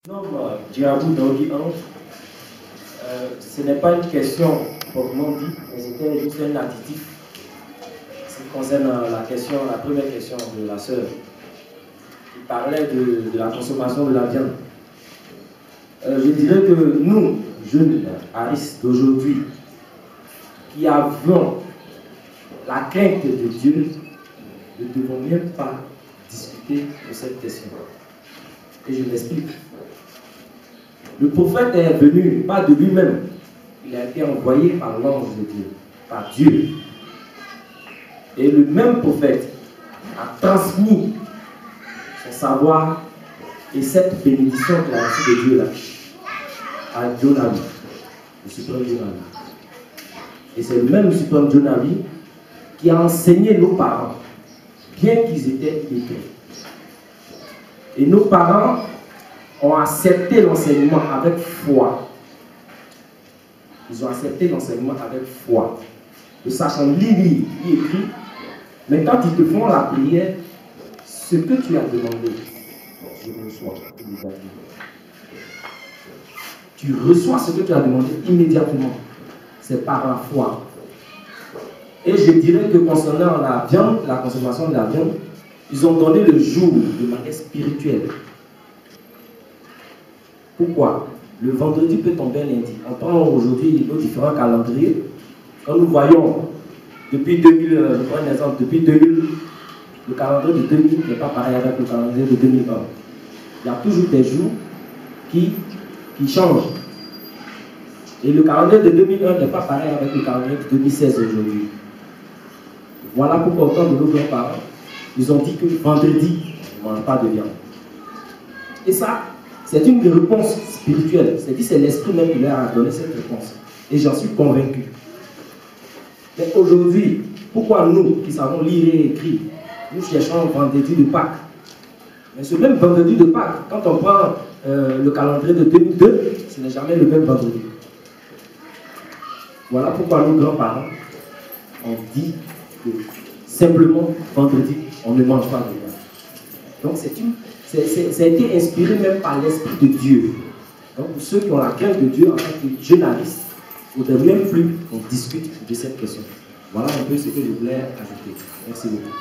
Non, Djabou Daoudi 1, ce n'est pas une question proprement dit, mais c'était juste un additif. Ce qui concerne la première question de la sœur, qui parlait de la consommation de la viande. Je dirais que nous, jeunes Aris d'aujourd'hui, qui avons la crainte de Dieu, ne devons même pas discuter de cette question. Et je m'explique. Le prophète est venu, pas de lui-même, il a été envoyé par l'ange de Dieu, par Dieu. Et le même prophète a transmis son savoir et cette bénédiction qu'il a reçue de Dieu là, à Jonavi, le suprême Jonavi. Et c'est le même suprême Jonavi qui a enseigné nos parents, bien qu'ils étaient illettrés. Et nos parents ont accepté l'enseignement avec foi. Ils ont accepté l'enseignement avec foi. Ne sachant lire, y écrit, mais quand ils te font la prière, ce que tu as demandé, tu reçois immédiatement. Tu reçois ce que tu as demandé immédiatement. C'est par la foi. Et je dirais que concernant la viande, la consommation de la viande, ils ont donné le jour de manière spirituelle. Pourquoi? Le vendredi peut tomber lundi. On prend aujourd'hui nos différents calendriers. Quand nous voyons, depuis 2000, je prends un exemple, depuis 2000, le calendrier de 2000 n'est pas pareil avec le calendrier de 2001. Il y a toujours des jours qui changent. Et le calendrier de 2001 n'est pas pareil avec le calendrier de 2016 aujourd'hui. Voilà pourquoi autant de nos grands-parents, ils ont dit que vendredi, on ne mange pas de viande. Et ça, c'est une réponse spirituelle. C'est l'esprit même qui leur a donné cette réponse. Et j'en suis convaincu. Mais aujourd'hui, pourquoi nous, qui savons lire et écrire, nous cherchons vendredi de Pâques? Mais ce même vendredi de Pâques, quand on prend le calendrier de 2002, ce n'est jamais le même vendredi. Voilà pourquoi nos grands-parents ont dit que simplement vendredi, on ne mange pas de viande. Donc ça a été inspiré même par l'Esprit de Dieu. Donc pour ceux qui ont la crainte de Dieu en tant que journalistes, il ne faudrait même plus qu'on discute de cette question. Voilà un peu ce que je voulais ajouter. Merci beaucoup.